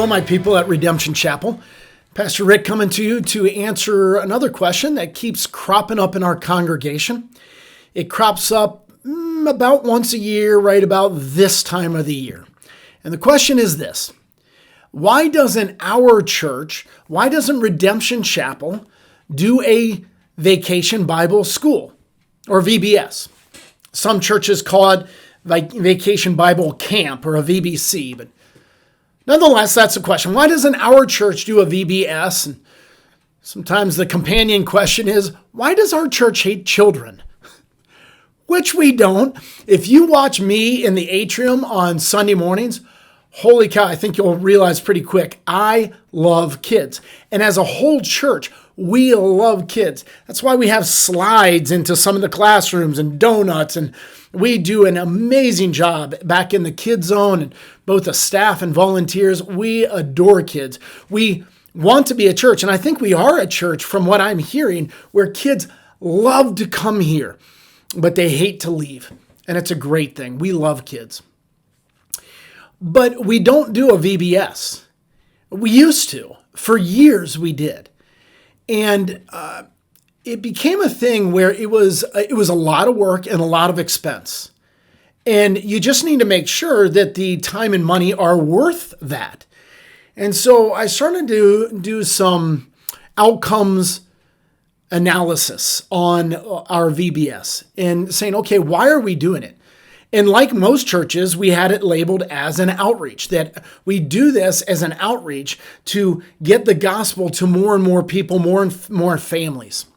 Hello, my people at Redemption Chapel. Pastor Rick coming to you to answer another question that keeps cropping up in our congregation. It crops up about once a year, right about this time of the year. And the question is this: why doesn't Redemption Chapel do a vacation Bible school, or VBS? Some churches call it Vacation Bible Camp, or a VBC, but nonetheless, that's the question. Why doesn't our church do a VBS? And sometimes the companion question is, why does our church hate children? Which we don't. If you watch me in the atrium on Sunday mornings, holy cow, I think you'll realize pretty quick, I love kids. And as a whole church, we love kids. That's why we have slides into some of the classrooms and donuts, and we do an amazing job back in the kids zone, and both the staff and volunteers. We adore kids. We want to be a church, and I think we are a church from what I'm hearing, where kids love to come here, but they hate to leave. And it's a great thing. We love kids. But we don't do a VBS. We used to. For years we did. And it became a thing where it was a lot of work and a lot of expense. And you just need to make sure that the time and money are worth that. And so I started to do some outcomes analysis on our VBS and saying, okay, why are we doing it? And like most churches, we had it labeled as an outreach, that we do this as an outreach to get the gospel to more and more people, more and more families.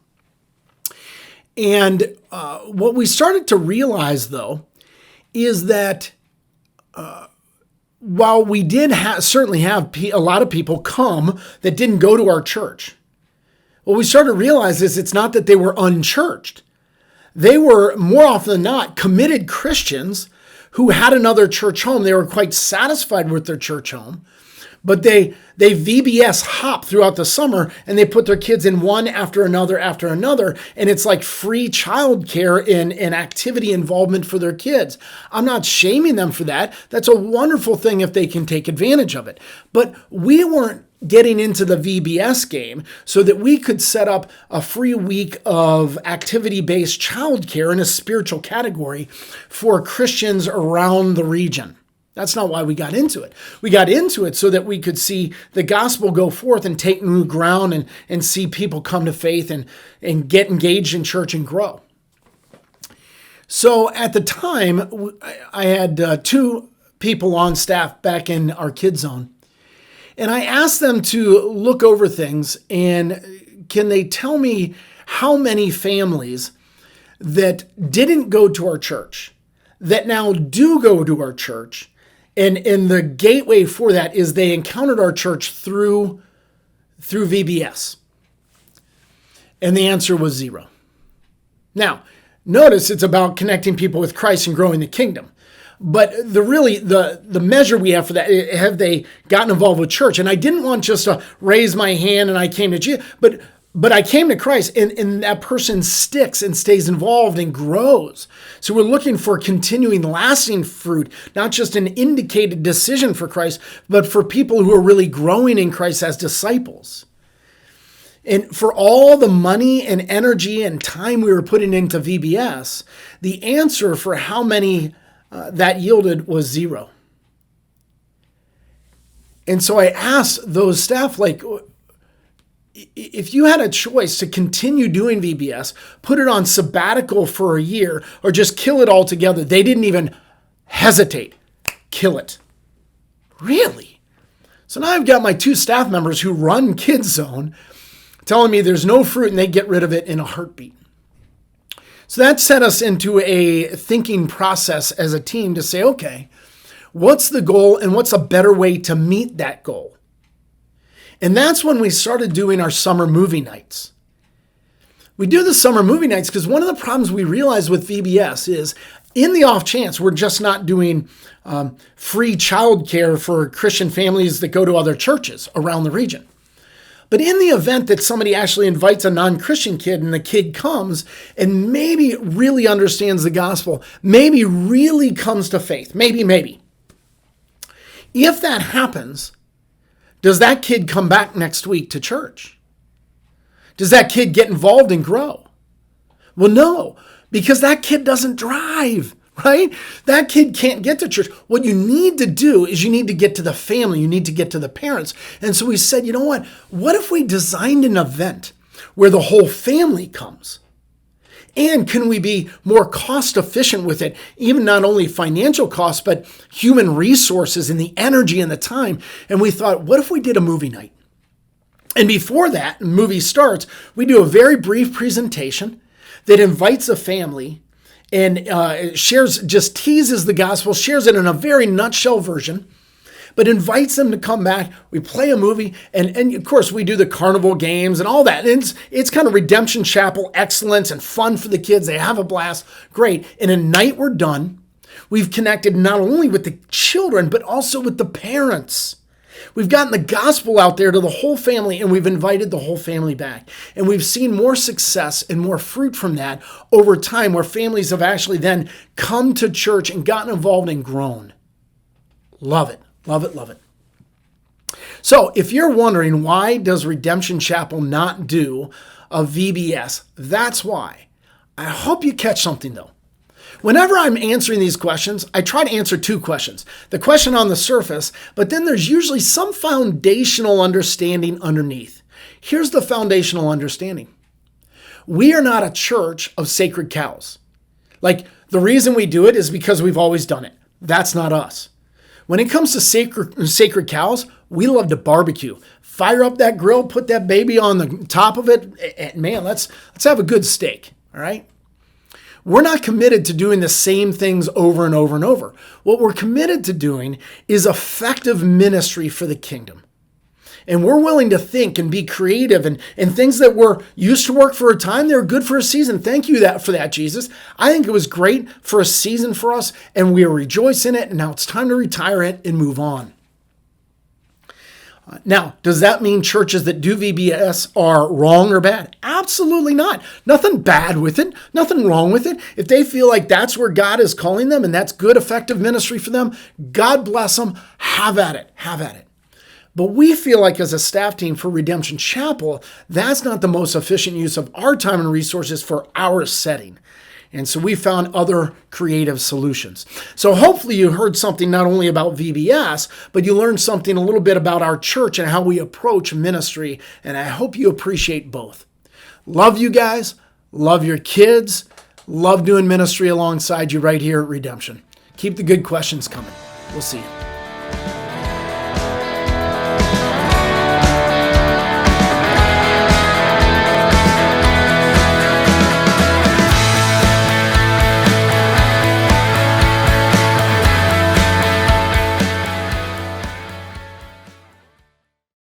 And what we started to realize, though, is that while we did certainly have a lot of people come that didn't go to our church, what we started to realize is it's not that they were unchurched. They were, more often than not, committed Christians who had another church home. They were quite satisfied with their church home, but they VBS hop throughout the summer, and they put their kids in one after another, and it's like free childcare and activity involvement for their kids. I'm not shaming them for that. That's a wonderful thing if they can take advantage of it. But we weren't getting into the VBS game so that we could set up a free week of activity-based childcare in a spiritual category for Christians around the region. That's not why we got into it. We got into it so that we could see the gospel go forth and take new ground and see people come to faith and get engaged in church and grow. So at the time, I had two people on staff back in our kids zone. And I asked them to look over things, and can they tell me how many families that didn't go to our church, that now do go to our church, and the gateway for that is they encountered our church through VBS? And the answer was 0. Now, notice it's about connecting people with Christ and growing the kingdom. But the measure we have for that, have they gotten involved with church? And I didn't want just to raise my hand and I came to Jesus, but I came to Christ, and that person sticks and stays involved and grows. So we're looking for continuing lasting fruit, not just an indicated decision for Christ, but for people who are really growing in Christ as disciples. And for all the money and energy and time we were putting into VBS, the answer for how many that yielded was 0. And so I asked those staff, if you had a choice to continue doing VBS, put it on sabbatical for a year, or just kill it altogether, they didn't even hesitate. Kill it. Really? So now I've got my 2 staff members who run Kids Zone telling me there's no fruit and they get rid of it in a heartbeat. So that set us into a thinking process as a team to say, okay, what's the goal and what's a better way to meet that goal? And that's when we started doing our summer movie nights. We do the summer movie nights because one of the problems we realized with VBS is, in the off chance we're just not doing free childcare for Christian families that go to other churches around the region. But in the event that somebody actually invites a non-Christian kid and the kid comes and maybe really understands the gospel, maybe really comes to faith, maybe. If that happens, Does that kid come back next week to church? Does that kid get involved and grow? Well, no, because that kid doesn't drive, right? That kid can't get to church. What you need to do is you need to get to the family. You need to get to the parents. And so we said, you know what? What if we designed an event where the whole family comes? And can we be more cost efficient with it? Even not only financial costs, but human resources and the energy and the time. And we thought, what if we did a movie night? And before that movie starts, we do a very brief presentation that invites the family and just teases the gospel, shares it in a very nutshell version, but invites them to come back. We play a movie, and of course we do the carnival games and all that. And it's kind of Redemption Chapel excellence and fun for the kids. They have a blast. Great. And at night we're done. We've connected not only with the children, but also with the parents. We've gotten the gospel out there to the whole family, and we've invited the whole family back. And we've seen more success and more fruit from that over time, where families have actually then come to church and gotten involved and grown. Love it. Love it, love it. So if you're wondering, why does Redemption Chapel not do a VBS? That's why. I hope you catch something though. Whenever I'm answering these questions, I try to answer two questions. The question on the surface, but then there's usually some foundational understanding underneath. Here's the foundational understanding. We are not a church of sacred cows. Like, the reason we do it is because we've always done it. That's not us. When it comes to sacred cows, we love to barbecue. Fire up that grill, put that baby on the top of it, and man, let's have a good steak, all right? We're not committed to doing the same things over and over and over. What we're committed to doing is effective ministry for the kingdom. And we're willing to think and be creative, and things that were used to work for a time, they're good for a season. Thank you for that, Jesus. I think it was great for a season for us, and we rejoice in it, and now it's time to retire it and move on. Now, does that mean churches that do VBS are wrong or bad? Absolutely not. Nothing bad with it. Nothing wrong with it. If they feel like that's where God is calling them and that's good, effective ministry for them, God bless them. Have at it. Have at it. But we feel like as a staff team for Redemption Chapel, that's not the most efficient use of our time and resources for our setting. And so we found other creative solutions. So hopefully you heard something not only about VBS, but you learned something a little bit about our church and how we approach ministry. And I hope you appreciate both. Love you guys. Love your kids. Love doing ministry alongside you right here at Redemption. Keep the good questions coming. We'll see you.